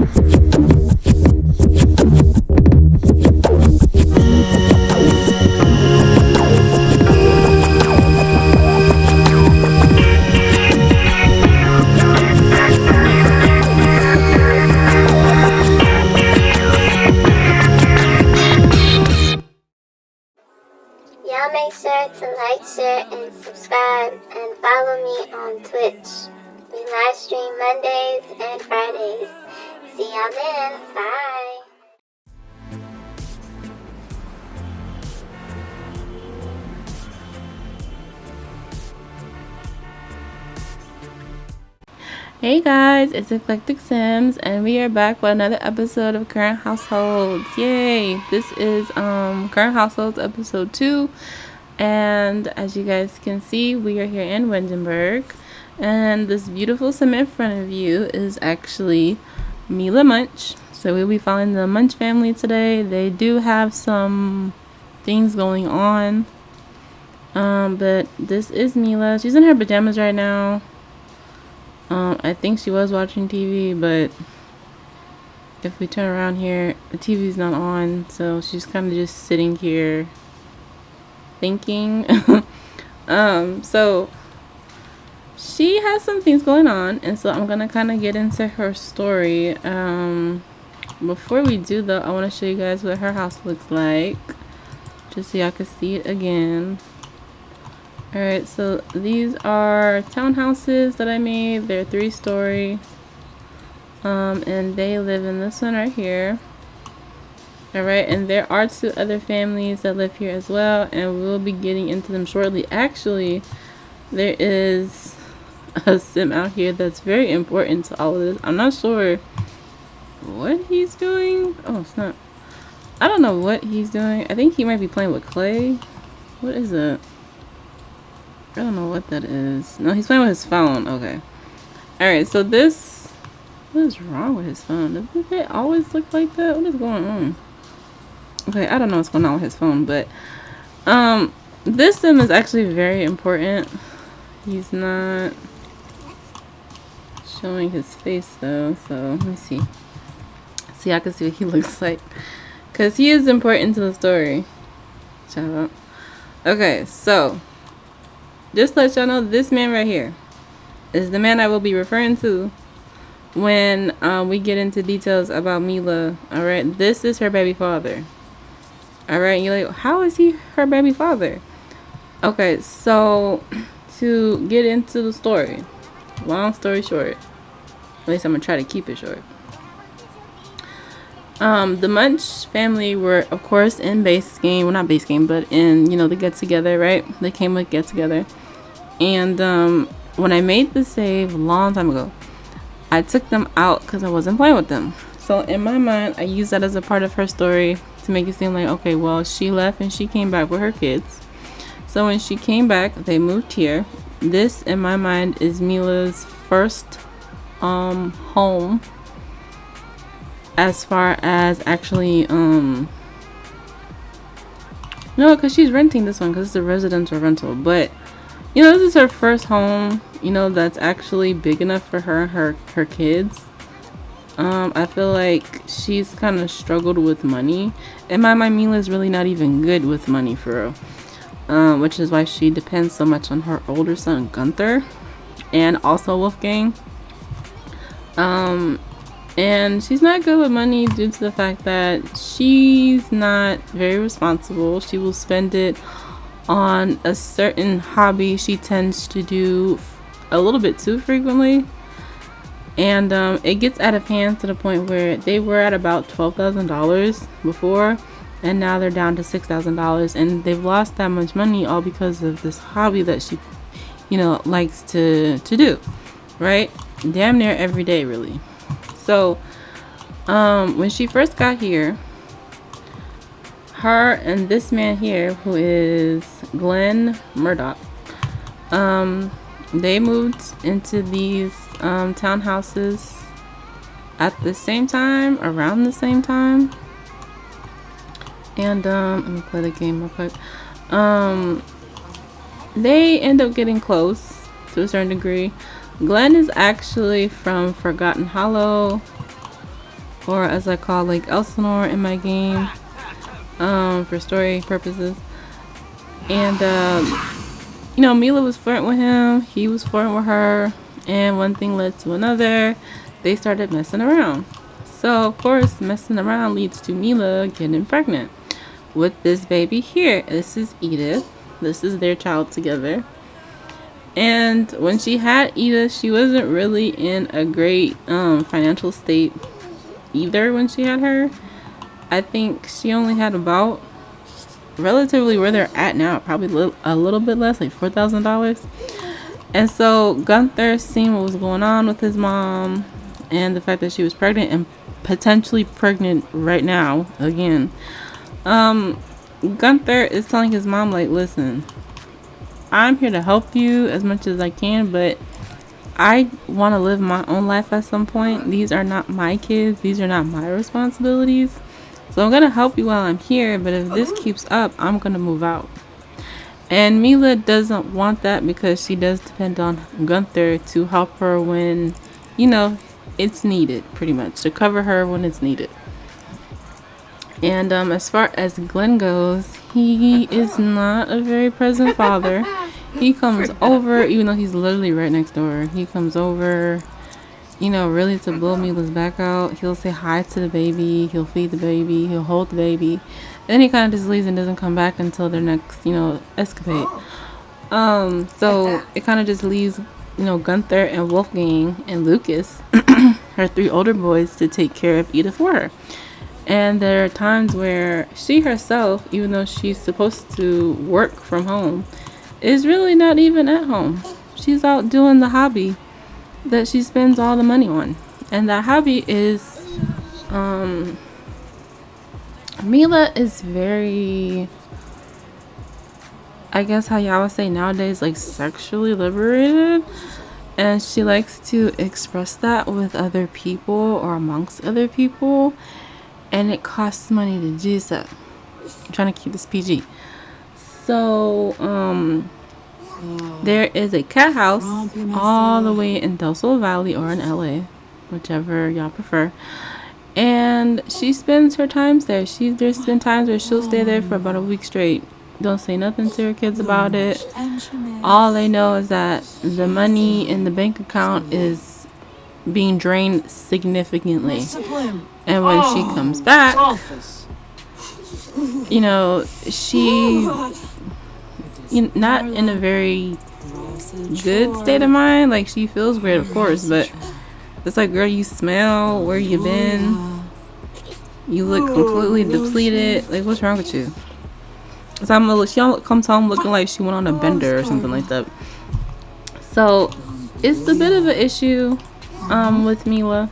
Y'all make sure to like, share, and subscribe, and follow me on Twitch. We live stream Mondays and Fridays. See y'all then. Bye. Hey guys, it's Eclectic Sims, and we are back with another episode of Current Households. Yay! This is Current Households episode 2, and as you guys can see, we are here in Windenburg, and this beautiful sim in front of you is actually Mila Munch. So we'll be following the Munch family today. They do have some things going on, but this is Mila. She's in her pajamas right now. I think she was watching TV, but if we turn around here, the TV's not on, so she's kind of just sitting here thinking. So she has some things going on, and so I'm gonna kind of get into her story. Before we do though, I want to show you guys what her house looks like, just so y'all can see it again. Alright, so these are townhouses that I made. They're 3-story. And they live in this one right here. Alright, and there are 2 other families that live here as well, and we'll be getting into them shortly. Actually, there is a sim out here that's very important to all of this. I'm not sure what he's doing. Oh, it's not. I don't know what he's doing. I think he might be playing with clay. What is it? I don't know what that is. No, he's playing with his phone. Okay. Alright, so this... What is wrong with his phone? Doesn't it always look like that? What is going on? Okay, I don't know what's going on with his phone, but... this sim is actually very important. He's not showing his face, though. So, let me see. See, I can see what he looks like. Because he is important to the story. Shout out. Okay, so... just to let y'all know, this man right here is the man I will be referring to when we get into details about Mila. Alright, this is her baby father. Alright, you're like, how is he her baby father? Okay, so to get into the story, long story short, at least I'm gonna try to keep it short. The Munch family were, of course, in base game. Well, not base game, but in, you know, the get together, right? They came with get together. And when I made the save a long time ago, I took them out because I wasn't playing with them. So in my mind, I used that as a part of her story to make it seem like, okay, well, she left and she came back with her kids. So when she came back, they moved here. This, in my mind, is Mila's first home, as far as actually no, because she's renting this one because it's a residential rental, but you know, this is her first home, you know, that's actually big enough for her and her kids. I feel like she's kind of struggled with money. In my mind, Mila's really not even good with money, for real. Which is why she depends so much on her older son, Gunther, and also Wolfgang. And she's not good with money due to the fact that she's not very responsible. She will spend it on a certain hobby she tends to do a little bit too frequently, and it gets out of hand to the point where they were at about $12,000 before, and now they're down to $6,000, and they've lost that much money all because of this hobby that she, you know, likes to do, right? Damn near every day, really. So when she first got here, her and this man here, who is Glenn Murdoch, they moved into these townhouses at the same time, around the same time. And let me play the game real quick. They end up getting close to a certain degree. Glenn is actually from Forgotten Hollow. or as I call like Elsinore in my game, for story purposes. And you know, Mila was flirting with him, he was flirting with her, and one thing led to another. They started messing around. So of course, messing around leads to Mila getting pregnant with this baby here. This is Edith. This is their child together. And when she had Edith, she wasn't really in a great financial state either when she had her. I think she only had about relatively where they're at now, probably a little bit less, like $4,000. And so Gunther, seeing what was going on with his mom and the fact that she was pregnant and potentially pregnant right now again, Gunther is telling his mom, like, listen, I'm here to help you as much as I can, but I want to live my own life at some point. These are not my kids. These are not my responsibilities. So I'm going to help you while I'm here, but if this keeps up, I'm going to move out. And Mila doesn't want that because she does depend on Gunther to help her when, you know, it's needed, pretty much, to cover her when it's needed. And as far as Glenn goes, he is not a very present father. He comes over, even though he's literally right next door. He comes over, you know, really to blow Mila's back out. He'll say hi to the baby. He'll feed the baby. He'll hold the baby. Then he kind of just leaves and doesn't come back until their next, you know, escapade. So it kind of just leaves, you know, Gunther and Wolfgang and Lucas, her 3 older boys, to take care of Edith for her. And there are times where she herself, even though she's supposed to work from home, is really not even at home. She's out doing the hobby that she spends all the money on. And that hobby is, Mila is very, I guess how y'all would say nowadays, like sexually liberated. And she likes to express that with other people or amongst other people. And it costs money to do so. I'm trying to keep this PG. So, there is a cat house all the way in Del Sol Valley or in LA, whichever y'all prefer. And she spends her times there. There's been times where she'll stay there for about a week straight. Don't say nothing to her kids about it. All they know is that the money in the bank account is being drained significantly. And when she comes back, you know, she not in a very good state of mind. Like, she feels weird, of course, but it's like, girl, you smell, where you been? You look completely depleted. Like, what's wrong with you? So she comes home looking like she went on a bender or something like that. So it's a bit of an issue with Mila.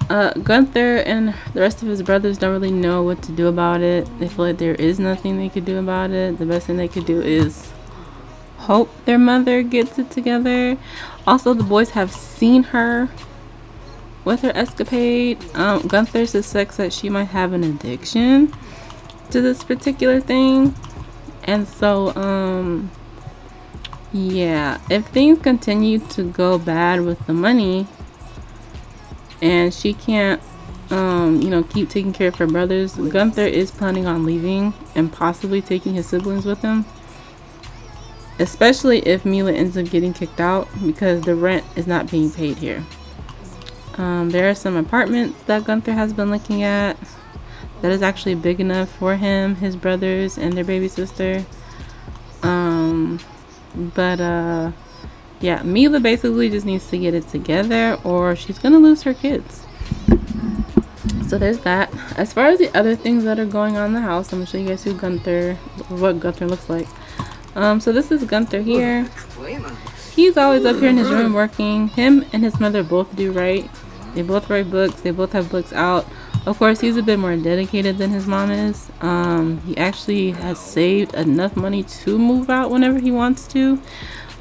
Gunther and the rest of his brothers don't really know what to do about it. They feel like there is nothing they could do about it. The best thing they could do is hope their mother gets it together. Also, the boys have seen her with her escapade. Gunther suspects that she might have an addiction to this particular thing. And so, yeah, if things continue to go bad with the money, and she can't, you know, keep taking care of her brothers, Gunther is planning on leaving and possibly taking his siblings with him. Especially if Mila ends up getting kicked out because the rent is not being paid here. There are some apartments that Gunther has been looking at that is actually big enough for him, his brothers, and their baby sister. Yeah, Mila basically just needs to get it together or she's gonna lose her kids. So there's that. As far as the other things that are going on in the house, I'm gonna show you guys what Gunther looks like. So this is Gunther here. He's always up here in his room working. Him and his mother both do write. They both write books. They both have books out. Of course, he's a bit more dedicated than his mom is. He actually has saved enough money to move out whenever he wants to.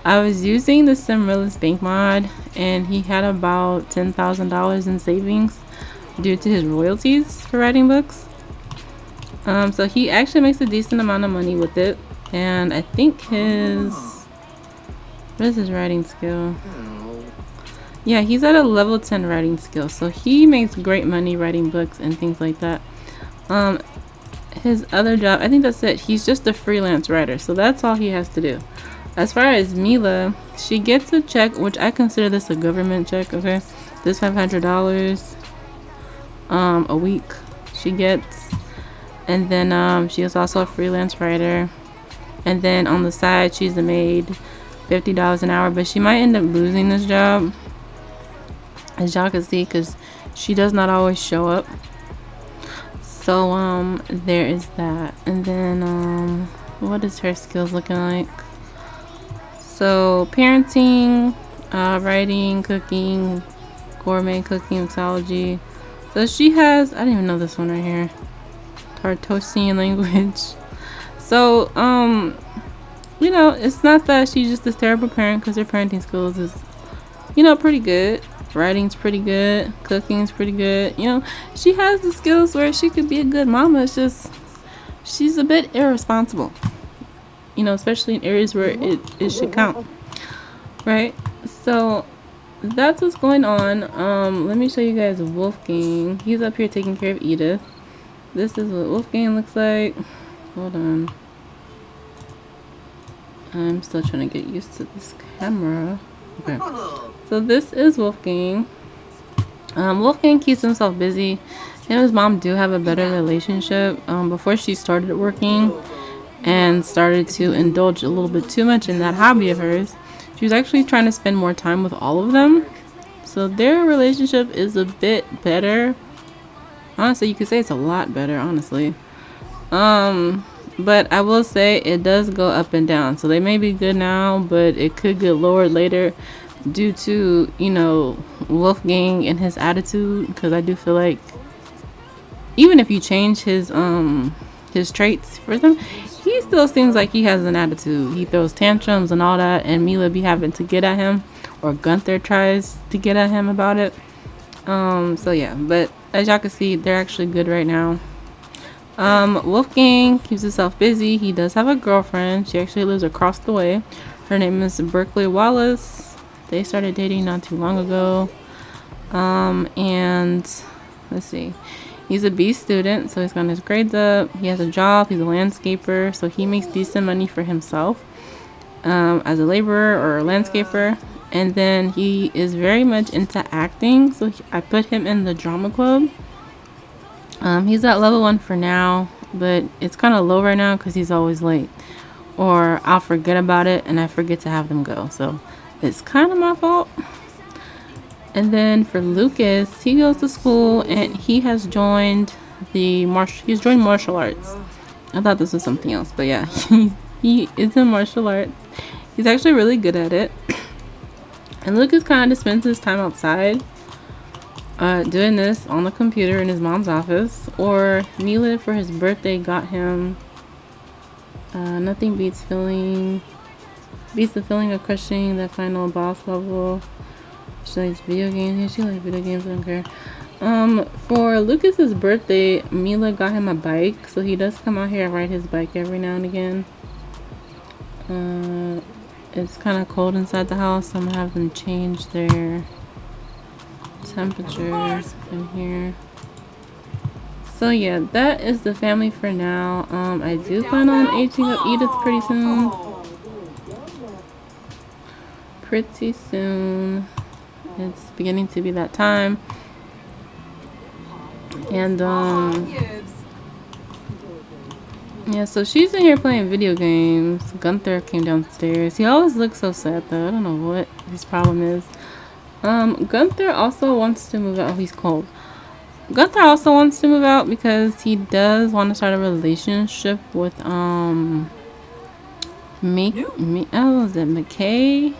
I was using the Simrillis bank mod, and he had about $10,000 in savings due to his royalties for writing books. So he actually makes a decent amount of money with it. And I think what is his writing skill? Yeah, he's at a level 10 writing skill, so he makes great money writing books and things like that. His other job, I think that's it. He's just a freelance writer, so that's all he has to do. As far as Mila, she gets a check, which I consider this a government check, okay? This $500 a week she gets. And then she is also a freelance writer. And then on the side, she's a maid, $50 an hour, but she might end up losing this job, as y'all can see, because she does not always show up. So there is that. And then what is her skills looking like? So parenting, writing, cooking, gourmet cooking, mixology. So she has, I didn't even know this one right here, Tartosian language. So you know, it's not that she's just this terrible parent, because her parenting skills is, you know, pretty good. Writing's pretty good. Cooking's pretty good. You know, she has the skills where she could be a good mama. It's just she's a bit irresponsible. You know, especially in areas where it should count. Right? So that's what's going on. Let me show you guys Wolfgang. He's up here taking care of Edith. This is what Wolfgang looks like. Hold on. I'm still trying to get used to this camera. Okay. So this is Wolfgang. Wolfgang keeps himself busy. Him and his mom do have a better relationship. Before she started working and started to indulge a little bit too much in that hobby of hers, she was actually trying to spend more time with all of them. So their relationship is a bit better. Honestly, you could say it's a lot better, honestly. But I will say it does go up and down. So they may be good now, but it could get lowered later due to, you know, Wolfgang and his attitude. Because I do feel like even if you change his traits for them, he still seems like he has an attitude. He throws tantrums and all that, and Mila be having to get at him, or Gunther tries to get at him about it. So yeah, but as y'all can see, they're actually good right now. Wolfgang keeps himself busy. He does have a girlfriend. She actually lives across the way. Her name is Berkeley Wallace. They started dating not too long ago. And let's see. He's a B student, so he's got his grades up. He has a job. He's a landscaper, so he makes decent money for himself as a laborer or a landscaper. And then he is very much into acting, so I put him in the drama club. He's at level 1 for now, but it's kind of low right now because he's always late, or I'll forget about it and I forget to have them go, so it's kind of my fault. And then for Lucas, he goes to school and he has joined martial arts. I thought this was something else, but yeah, he is in martial arts. He's actually really good at it. And Lucas kind of spends his time outside doing this on the computer in his mom's office. Or Mila, for his birthday, got him nothing beats the feeling of crushing that final boss level. She likes video games. Yeah, she likes video games. I don't care. For Lucas's birthday, Mila got him a bike, so he does come out here and ride his bike every now and again. It's kind of cold inside the house, so I'm gonna have them change their temperature in here. So yeah, that is the family for now. I do plan on aging up Edith pretty soon. It's beginning to be that time. And yeah, so she's in here playing video games. Gunther came downstairs. He always looks so sad though. I don't know what his problem is. Gunther also wants to move out. Oh, he's cold. Gunther also wants to move out because he does want to start a relationship with oh, is it McKay?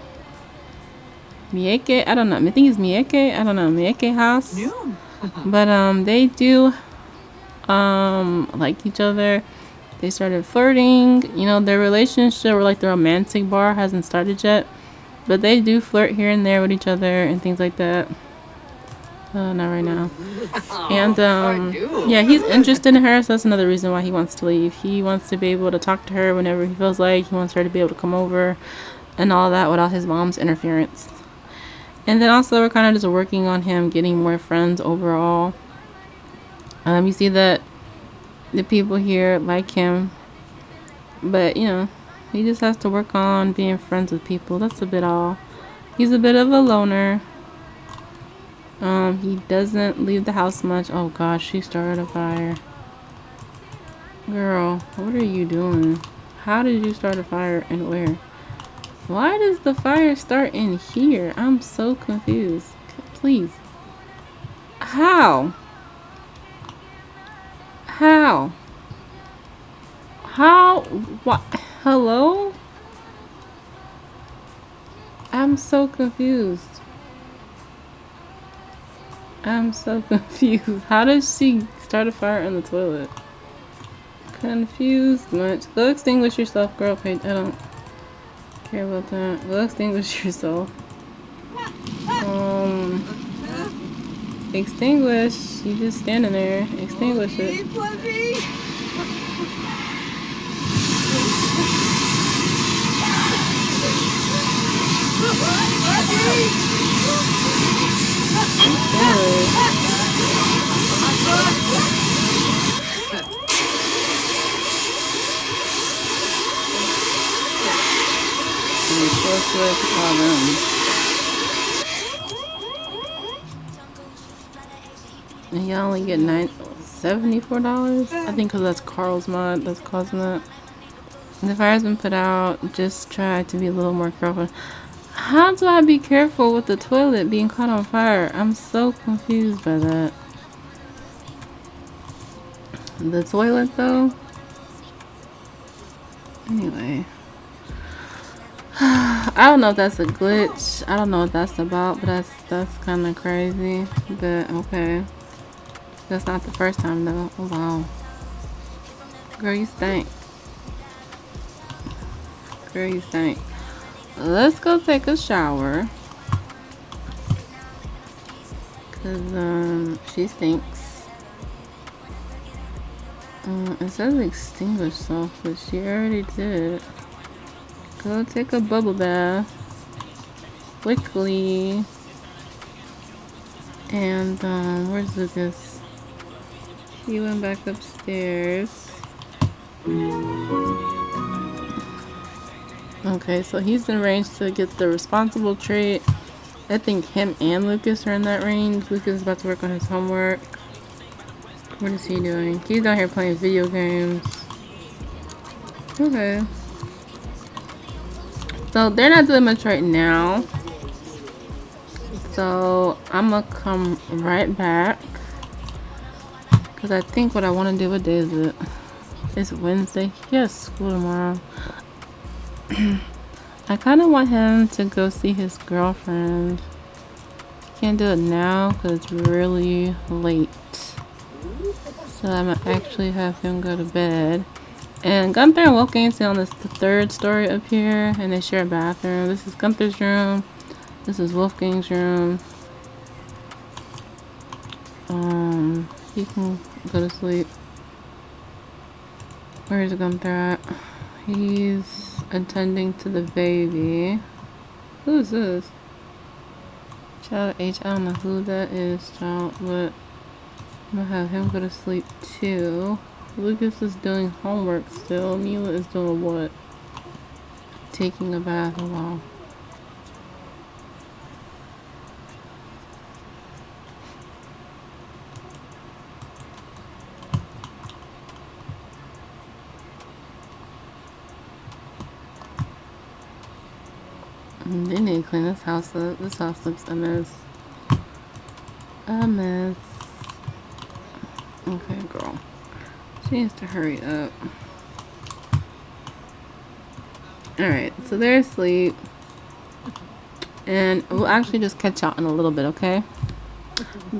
Mieke? I don't know. I think it's Mieke. I don't know. Mieke house. But they do like each other. They started flirting. You know, their relationship, or like the romantic bar, hasn't started yet. But they do flirt here and there with each other and things like that. Not right now. And yeah, he's interested in her, so that's another reason why he wants to leave. He wants to be able to talk to her whenever he feels like. He wants her to be able to come over and all that without his mom's interference. And then also we're kind of just working on him getting more friends overall. You see that the people here like him, but you know, he just has to work on being friends with people. That's a bit all. He's a bit of a loner. He doesn't leave the house much. Oh gosh, she started a fire. Girl, what are you doing? How did you start a fire and where? Why does the fire start in here? I'm so confused. Please. How? How? How? What? Hello? I'm so confused. I'm so confused. How does she start a fire in the toilet? Confused much. Go extinguish yourself, girl. I don't care about that. Go extinguish yourself. Extinguish. You just standing there. Extinguish it. And you only get $74. I think because that's Carl's mod that's causing that. The fire's been put out. Just try to be a little more careful. How do I be careful with the toilet being caught on fire? I'm so confused by that. The toilet though? Anyway. I don't know if that's a glitch. I don't know what that's about, but that's kind of crazy. But okay. That's not the first time though. Oh wow. Girl, you stink. Girl, you stink. Let's go take a shower. Cause she stinks. It says extinguish self, but she already did. Go take a bubble bath quickly. And where's Lucas? He went back upstairs. Okay, so he's in range to get the responsible trait. I think him and Lucas are in that range. Lucas is about to work on his homework. What is he doing? He's down here playing video games. Okay. So they're not doing much right now. So I'm gonna come right back. Because I think what I want to do, what day is it? It's Wednesday. He has school tomorrow. I kind of want him to go see his girlfriend. Can't do it now because it's really late. So I'm gonna actually have him go to bed. And Gunther and Wolfgang stay on the third story up here, and they share a bathroom. This is Gunther's room. This is Wolfgang's room. He can go to sleep. Where is Gunther at? He's attending to the baby. Who is this? Child H. I don't know who that is, child, but I'm gonna have him go to sleep too. Lucas is doing homework still. Mila is doing what? Taking a bath. Oh, wow. They need to clean this house up. This house looks a mess. A mess. Okay, girl. She needs to hurry up. Alright, so they're asleep. And we'll actually just catch out in a little bit, okay?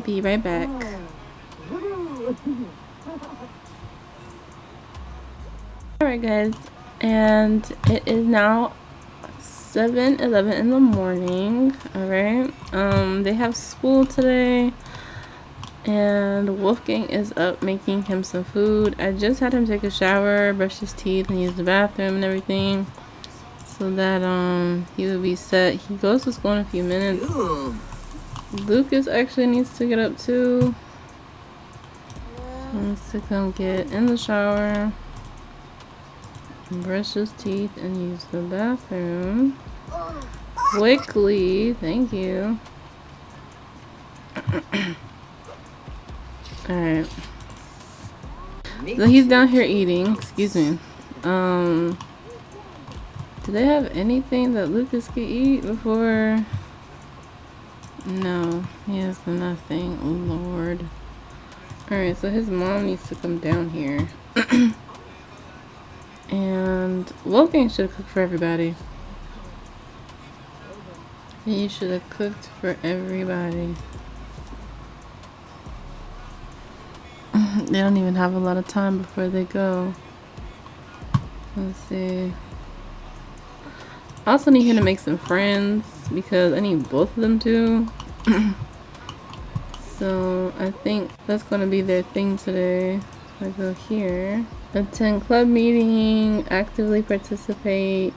Be right back. Alright, guys. And it is now 7:11 in the morning. Alright. They have school today. And Wolfgang is up making him some food. I just had him take a shower, brush his teeth, and use the bathroom and everything. so that he would be set. He goes to school in a few minutes. Lucas actually needs to get up too. He needs to come get in the shower, brush his teeth, and use the bathroom quickly. Thank you. Alright. So he's down here eating. Excuse me. Do they have anything that Lucas could eat before? No, he has nothing. Oh Lord. Alright, so his mom needs to come down here. And Wolfgang should have cooked for everybody. He should have cooked for everybody. They don't even have a lot of time before they go. Let's see. I also need him to make some friends because I need both of them to. So I think that's going to be their thing today. So I go here. Attend club meeting. Actively participate.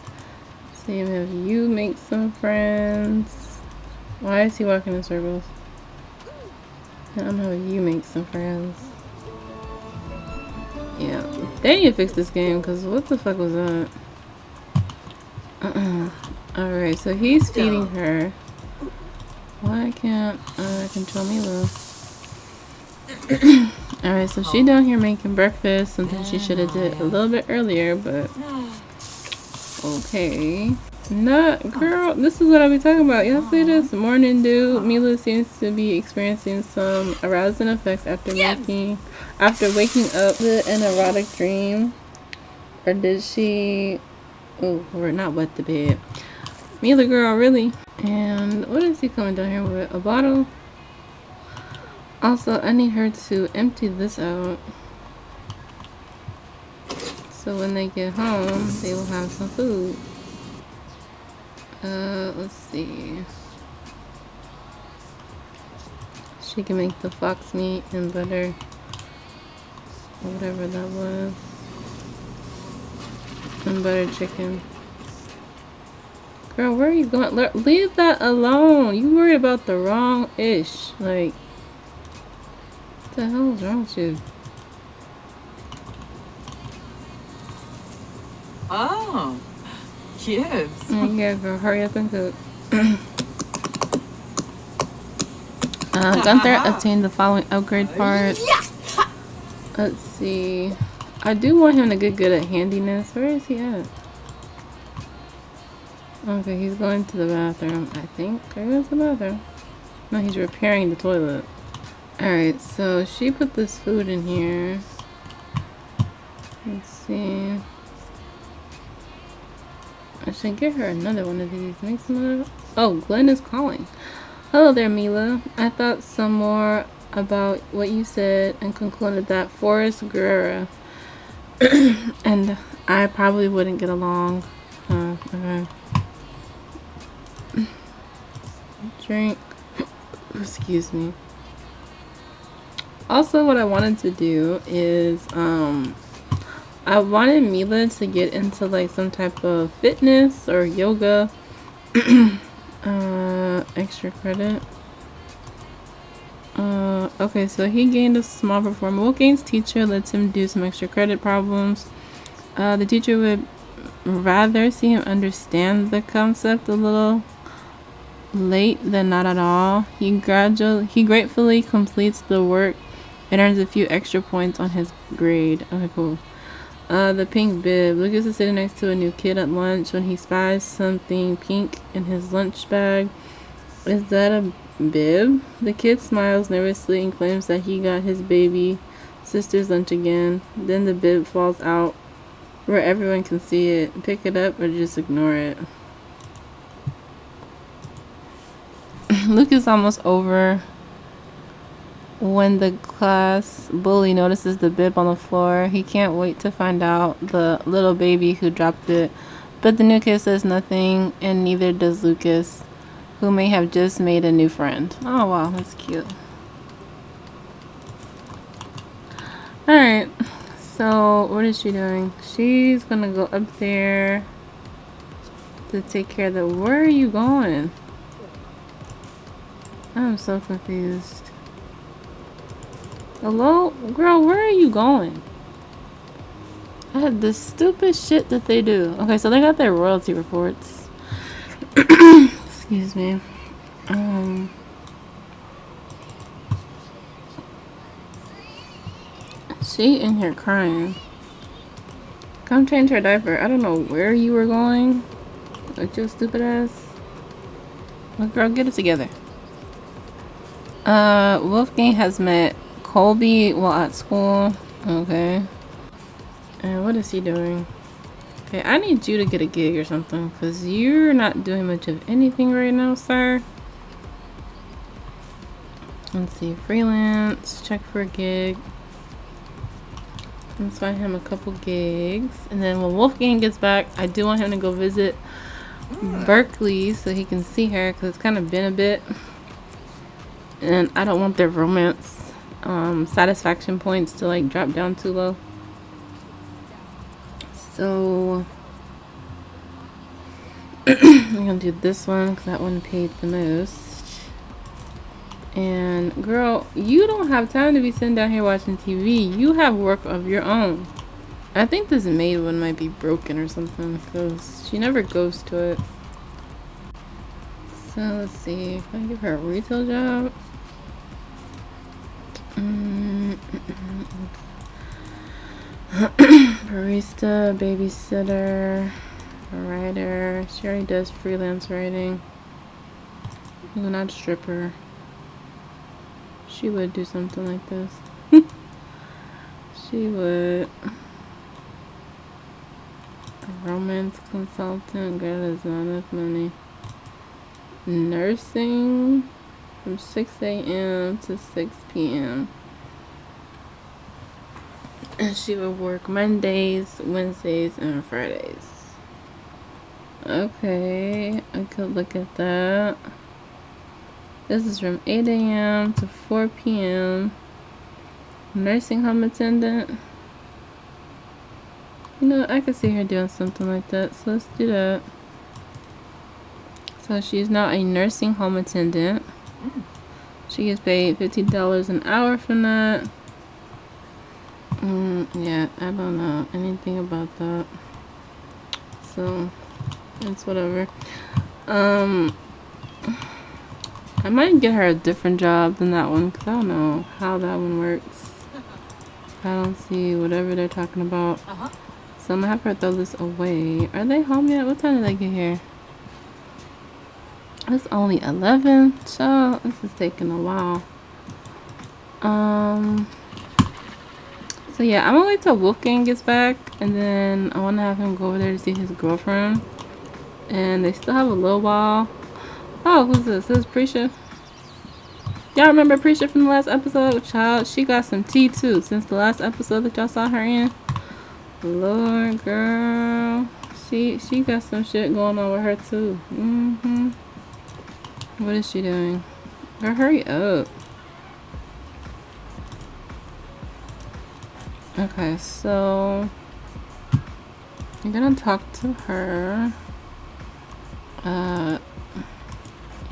See if you make some friends. Why is he walking in circles? I don't know if you make some friends. Yeah, they need to fix this game because what the fuck was that? Alright, so he's feeding her. Why can't I control Mila? Alright, so she down here making breakfast, something she should have did a little bit earlier, but okay. Not girl, this is what I be talking about. Y'all see this? Morning dew. Mila seems to be experiencing some arousing effects after waking up with an erotic dream. Or did she we're not wet the bed. Mila girl, really? And what is he coming down here with? A bottle? Also, I need her to empty this out. So when they get home, they will have some food. Let's see. She can make the fox meat and butter. Or whatever that was. And butter chicken. Girl, where are you going? Leave that alone. You worried about the wrong ish. Like, what the hell is wrong with you? Oh, yes. Yeah, girl, hurry up and cook. Gunther obtained the following upgrade parts. Let's see. I do want him to get good at handiness. Where is he at? Okay, he's going to the bathroom, I think. Are you going to the bathroom? No, he's repairing the toilet. Alright, so she put this food in here. Let's see. I should get her another one of these. Make some other. Oh, Glenn is calling. Hello there, Mila. I thought some more about what you said and concluded that Forrest Guerrera and I probably wouldn't get along. Okay. Drink. Excuse me. Also, what I wanted to do is I wanted Mila to get into like some type of fitness or yoga. Extra credit. Okay, so he gained a small performance. Wolfgang's teacher lets him do some extra credit problems. The teacher would rather see him understand the concept a little late than not at all. He gratefully completes the work and earns a few extra points on his grade. Okay, cool. The pink bib. Lucas is sitting next to a new kid at lunch when he spies something pink in his lunch bag. Is that a bib? The kid smiles nervously and claims that he got his baby sister's lunch again. Then the bib falls out where everyone can see it. Pick it up or just ignore it. Luke is almost over when the class bully notices the bib on the floor. He can't wait to find out the little baby who dropped it. But the new kid says nothing, and neither does Lucas, who may have just made a new friend. Oh wow, that's cute. Alright, so what is she doing? She's gonna go up there to take care of the... Where are you going? I'm so confused. Hello? Girl, where are you going? I had this stupid shit that they do. Okay, so they got their royalty reports. Excuse me. She in here crying. Come change her diaper. I don't know where you were going. Like your stupid ass. Well, girl, get it together. Wolfgang has met Colby while at school. Okay. And what is he doing? Okay, I need you to get a gig or something, because you're not doing much of anything right now, sir. Let's see, freelance, check for a gig. Let's find him a couple gigs. And then when Wolfgang gets back, I do want him to go visit Berkeley so he can see her, because it's kind of been a bit. And I don't want their romance satisfaction points to like drop down too low. So I'm gonna do this one because that one paid the most. And girl, you don't have time to be sitting down here watching TV. You have work of your own. I think this maid one might be broken or something because she never goes to it. So let's see if I give her a retail job. Barista, babysitter, writer. She already does freelance writing. No, not stripper. She would do something like this. She would. A romance consultant. Girl, that's not enough money. Nursing from 6 a.m. to 6 p.m. And she would work Mondays, Wednesdays, and Fridays. Okay, I could look at that. This is from 8 a.m. to 4 p.m. Nursing home attendant. You know, I could see her doing something like that, so let's do that. So she's now a nursing home attendant. She gets paid $50 an hour from that. Yeah, I don't know anything about that. So, it's whatever. I might get her a different job than that one, because I don't know how that one works. I don't see whatever they're talking about. So I'm going to have her throw this away. Are they home yet? What time did they get here? It's only 11. So, this is taking a while. So yeah, I'm gonna wait till Wolfgang gets back, and then I want to have him go over there to see his girlfriend. And they still have a little while. Oh, who's this? This is Prisha. Y'all remember Prisha from the last episode? Child, she got some tea too since the last episode that y'all saw her in. Lord, girl, she got some shit going on with her too. What is she doing? Girl, hurry up. Okay, so I'm gonna talk to her.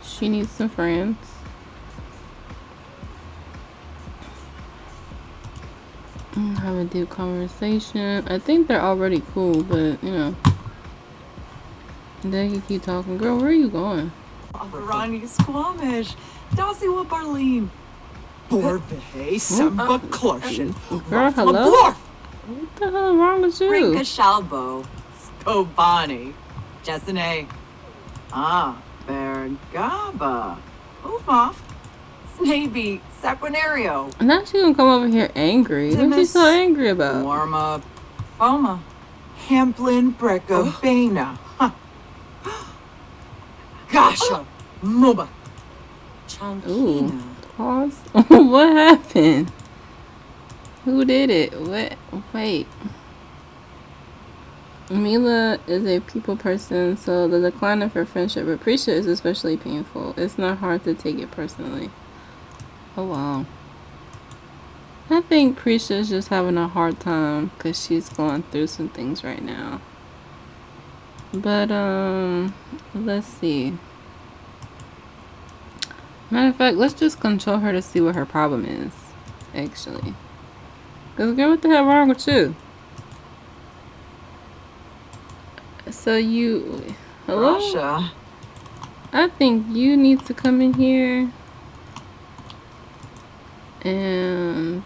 She needs some friends. Have a deep conversation. I think they're already cool, but you know, they can keep talking. Girl, where are you going? Ronnie Squamish. Dossie wa Barleen. Borbe, Samba Klorshin. Girl, hello? What the hell is wrong with you? Rinka Shalbo. Skobani. Jessene. Bergaba. Ufaf. Snaby. Saquinario. Now she's gonna come over here angry. What's she so angry about? Warma. Boma. Hamplin Brecca Bana. Gasha. Muba. Champina. Pause. What happened? Who did it? What? Wait. Mila is a people person, so the decline of her friendship with Prisha is especially painful. It's not hard to take it personally. Oh wow. I think Prisha is just having a hard time because she's going through some things right now. But let's see. Matter of fact, let's just control her to see what her problem is. Actually, cause girl, what the hell wrong with you? So you, hello? Russia. I think you need to come in here and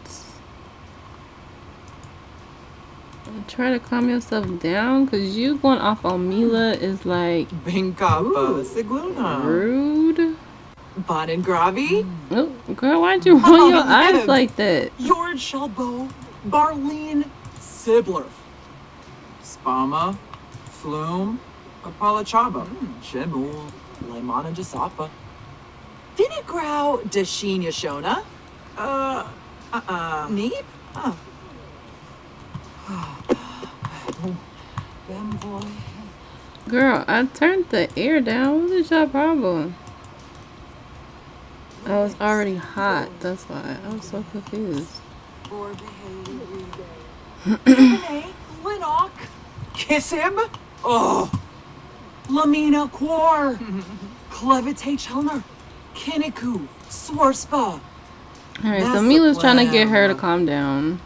try to calm yourself down, cause you going off on Mila is like Binkapa Sigluna. rude. Bon and Gravi. Oh, girl, why'd you roll your eyes yes. like that? Jord Shalbo. Barleen Sibler. Spama. Flume. Apalachaba. Shemul. Lemana Jasapa. Vinagrau Dashin Yashona. Neep? Boy. Girl, I turned the air down. What is your problem? I was already hot. That's why I was so confused. Linnock. Kiss him. Oh. Lamina Quar. Clevite Chelner. Kinniku. Swarspa. Alright, so Mila's trying to get her to calm down.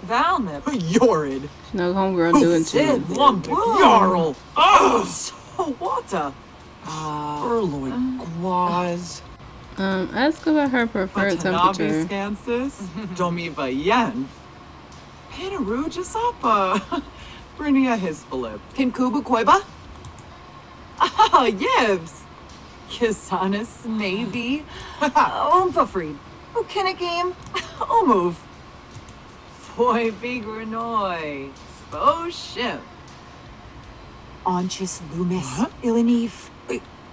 Valnip. Yorid. No homegirl doing Sid too. Lumpet. Jarl. Oh. So what a. Erloy Guaz. Ask about her preferred Watanabe temperature. Scansis. Domiva Yen. Pinaru Jasapa. Brinia Hisphilip. Kinkuba Koiba. Ah, Yevs. Kisanis Navy. Umpafried. Ukinnikim. Umove. Foy Bigranoi. Spoship. Onchis Lumis. Ilinif.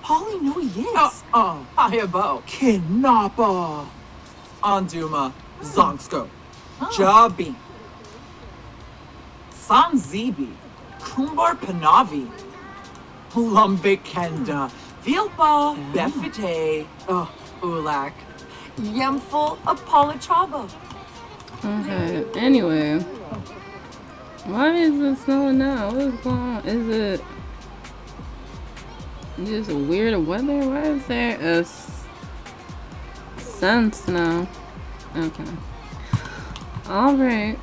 Polly no yes. Ayabo. Kinapa. Anduma. Zonksko. Jabi. Sanzibi. Kumbar Panavi. Lumbikenda. Vilpa. Befite. Ulak. Yemful Apolachaba. Okay, anyway. Why is it snowing now? What is going on? Is it just weird weather? Why is there a sun snow? Okay. Alright.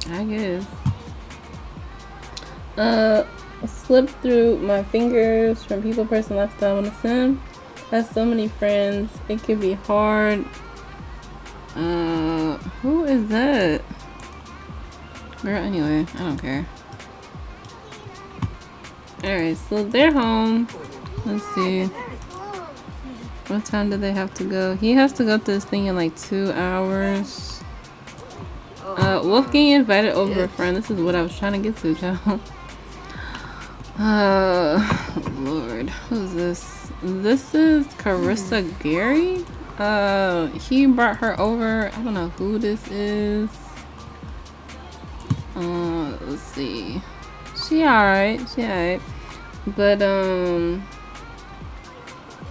I guess. Slip through my fingers from people, person, lifestyle, on the sim. Has so many friends. It could be hard. Who is that? Girl, anyway, I don't care. Alright, so they're home. Let's see. What time do they have to go? He has to go to this thing in like 2 hours. Wolfgang invited over a friend. This is what I was trying to get to, child. Lord. Who's this? This is Carissa Gary. He brought her over. I don't know who this is. Let's see. She alright. But,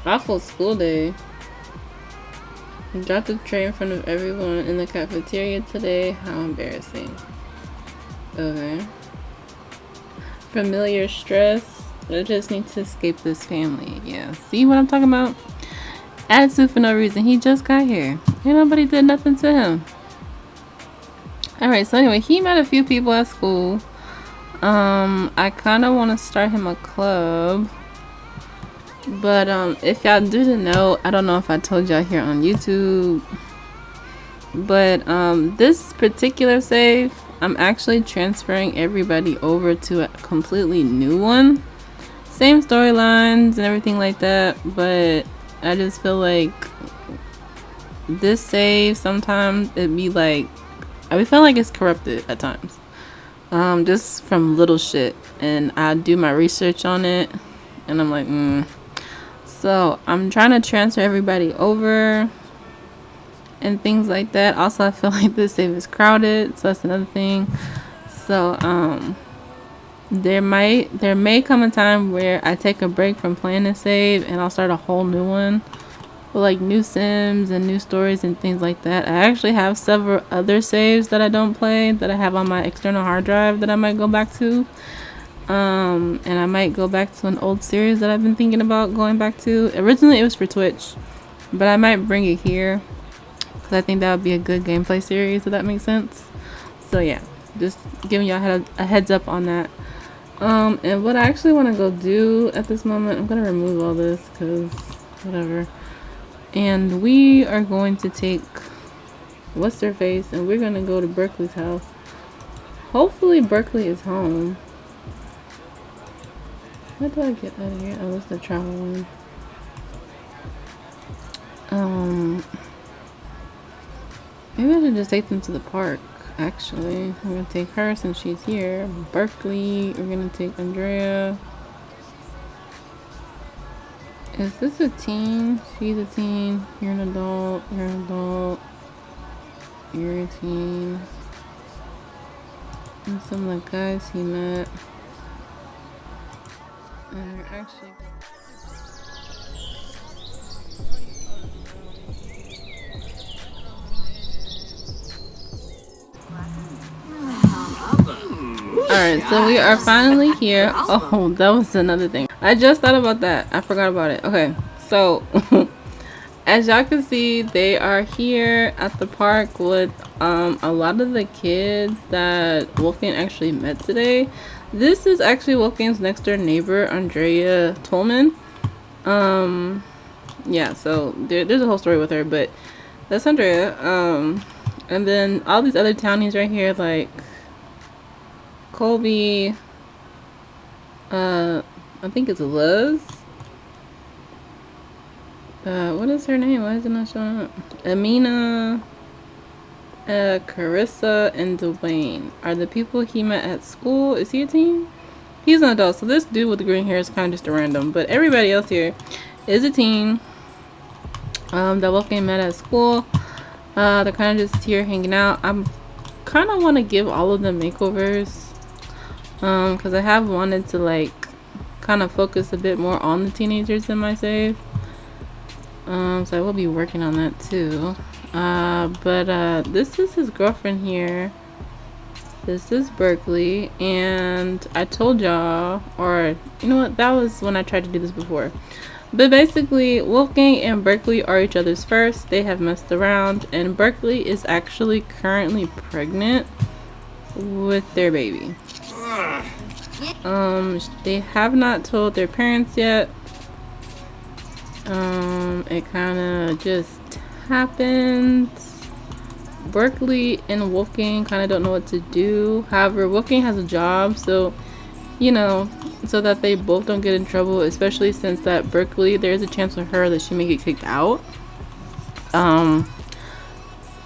awful school day. Dropped the tray in front of everyone in the cafeteria today. How embarrassing. Okay. Familiar stress. I just need to escape this family. Yeah. See what I'm talking about? Attitude for no reason. He just got here. Ain't nobody did nothing to him. Alright, so anyway, he met a few people at school. I kind of want to start him a club. But if y'all didn't know, I don't know if I told y'all here on YouTube. But this particular save, I'm actually transferring everybody over to a completely new one. Same storylines and everything like that, but I just feel like this save sometimes it'd be like, I feel like it's corrupted at times. Just from little shit, and I do my research on it and I'm like, So I'm trying to transfer everybody over and things like that. Also, I feel like this save is crowded, so that's another thing. So there may come a time where I take a break from playing this save and I'll start a whole new one with like new sims and new stories and things like that. I actually have several other saves that I don't play that I have on my external hard drive that I might go back to And I might go back to an old series that I've been thinking about going back to. Originally it was for Twitch, but I might bring it here because I think that would be a good gameplay series, if that makes sense. So yeah, just giving y'all a heads up on that. And what I actually want to go do at this moment, I'm gonna remove all this because whatever. And we are going to take what's her face, and we're gonna go to Berkeley's house. Hopefully Berkeley is home. How do I get out of here? Oh, it's the travel one. Maybe I should just take them to the park. Actually, I'm gonna take her since she's here. Berkeley, we're gonna take Andrea. Is this a teen? She's a teen. You're an adult. You're an adult. You're a teen. And some of the guys he met. And they're actually... Alright, so we are finally here. Oh, that was another thing. I just thought about that. I forgot about it. Okay, so as y'all can see, they are here at the park with a lot of the kids that Wolfgang actually met today. This is actually Wolfgang's next door neighbor, Andrea Tolman. Yeah, so there's a whole story with her, but that's Andrea. And then all these other townies right here, like Colby, I think it's Liz. What is her name? Why is it not showing up? Amina, Carissa, and Dwayne are the people he met at school. Is he a teen? He's an adult, so this dude with the green hair is kind of just a random. But everybody else here is a teen that Wolfgang met at school. They're kind of just here hanging out. I'm kind of want to give all of them makeovers. Because I have wanted to like kind of focus a bit more on the teenagers in my save. So I will be working on that too. But this is his girlfriend here. This is Berkeley, and I told y'all, or you know what, that was when I tried to do this before. But basically, Wolfgang and Berkeley are each other's first. They have messed around, and Berkeley is actually currently pregnant with their baby. They have not told their parents yet. It kind of just happened. Berkeley and Wolfgang kind of don't know what to do. However, Wolfgang has a job, so you know, so that they both don't get in trouble, especially since that Berkeley, there's a chance with her that she may get kicked out.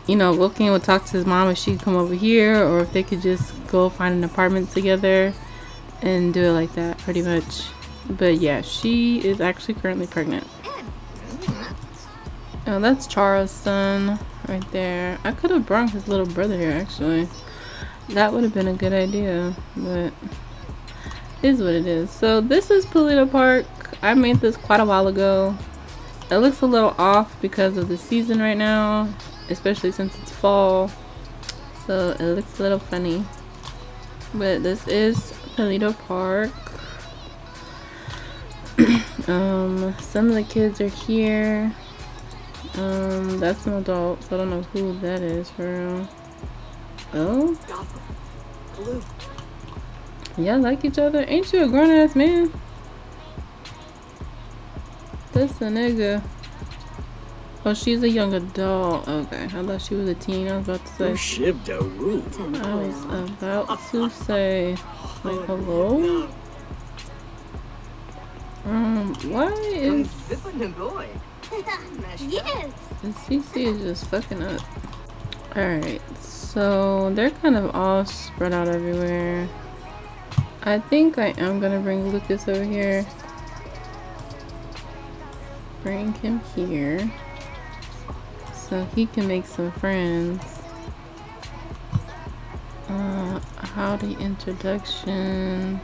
You know, Wolfgang would talk to his mom if she could come over here, or if they could just go find an apartment together and do it like that, pretty much. But yeah, she is actually currently pregnant. Oh, that's Chara's son right there. I could have brought his little brother here, actually. That would have been a good idea, but it is what it is. So this is Paleto Park. I made this quite a while ago. It looks a little off because of the season right now, especially since it's fall. So it looks a little funny. But this is Paleto Park. Some of the kids are here. That's an adult, so I don't know who that is for real. Oh? Y'all like each other? Ain't you a grown ass man? That's a nigga. Oh, she's a young adult. Okay, I thought she was a teen. I was about to say. I was about to say, like, hello? Why is... Yes. The CC is just fucking up. Alright, so they're kind of all spread out everywhere. I think I am gonna bring Lucas over here. Bring him here. So he can make some friends. Howdy introduction.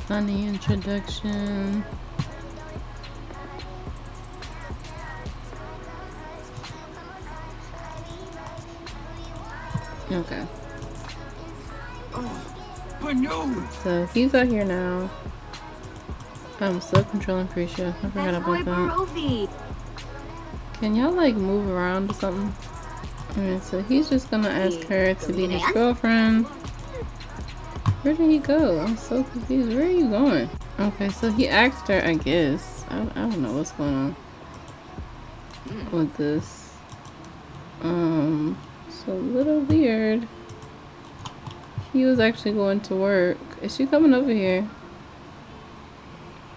Funny introduction. Okay. But no. So he's out here now. I'm still controlling Prisha. I forgot about that. Can y'all like move around or something? Alright, so he's just gonna ask her to be his girlfriend. Where did he go? I'm so confused. Where are you going? Okay, so he asked her, I guess. I don't know what's going on with this. It's a little weird. He was actually going to work. Is she coming over here?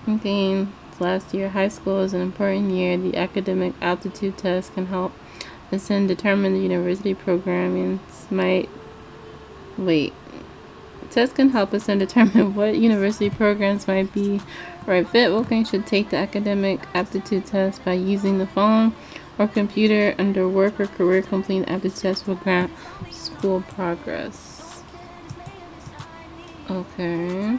Okay, last year, high school is an important year. The academic aptitude test can help us and determine the university programming might. Wait. Test can help us and determine what university programs might be right fit. Wolfgang should take the academic aptitude test by using the phone or computer under work or career. Complete aptitude test will grant school progress. Okay.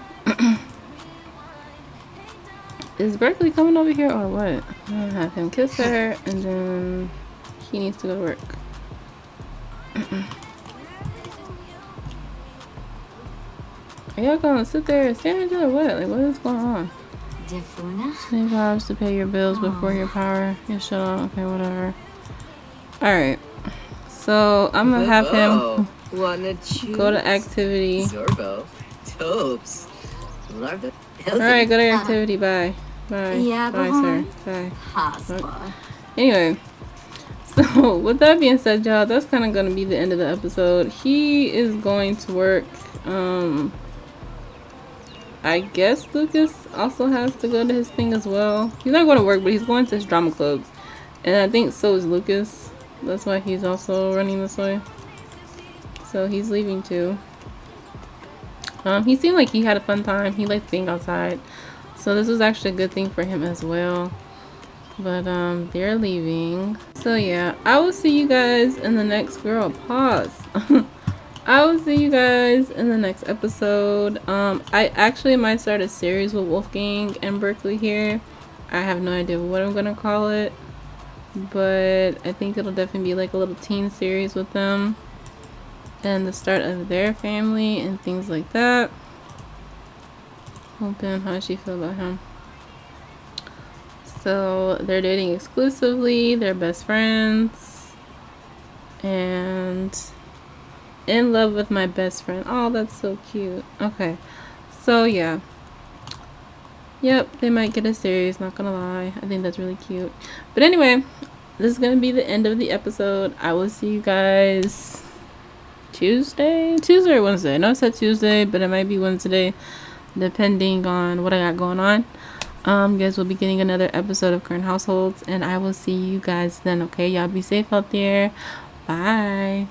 Is Berkeley coming over here or what? I'm gonna have him kiss her and then he needs to go to work. Are y'all gonna sit there and stare at each other or what? Like, what is going on? 25 hours to pay your bills before your power gets shut off. Okay, whatever. Alright. So, I'm gonna have him go to activity. Alright, go to activity. Bye. Bye. Bye, sir. Bye. Anyway. So, with that being said, y'all, that's kind of gonna be the end of the episode. He is going to work. I guess Lucas also has to go to his thing as well. He's not going to work, but he's going to his drama club. And I think so is Lucas. That's why he's also running this way. So he's leaving too. He seemed like he had a fun time. He liked being outside. So this was actually a good thing for him as well. But they're leaving. So yeah, I will see you guys in the next pause. I will see you guys in the next episode. I actually might start a series with Wolfgang and Berkeley here. I have no idea what I'm gonna call it, but I think it'll definitely be like a little teen series with them and the start of their family and things like that. Hoping, how does she feel about him? So they're dating exclusively, they're best friends, and in love with my best friend. Oh, that's so cute. Okay, so yeah, yep, they might get a series, not gonna lie. I think that's really cute. But anyway, this is gonna be the end of the episode. I will see you guys Tuesday or Wednesday. I know I said Tuesday, but it might be Wednesday depending on what I got going on. You guys will be getting another episode of Current Households, and I will see you guys then. Okay, y'all be safe out there. Bye.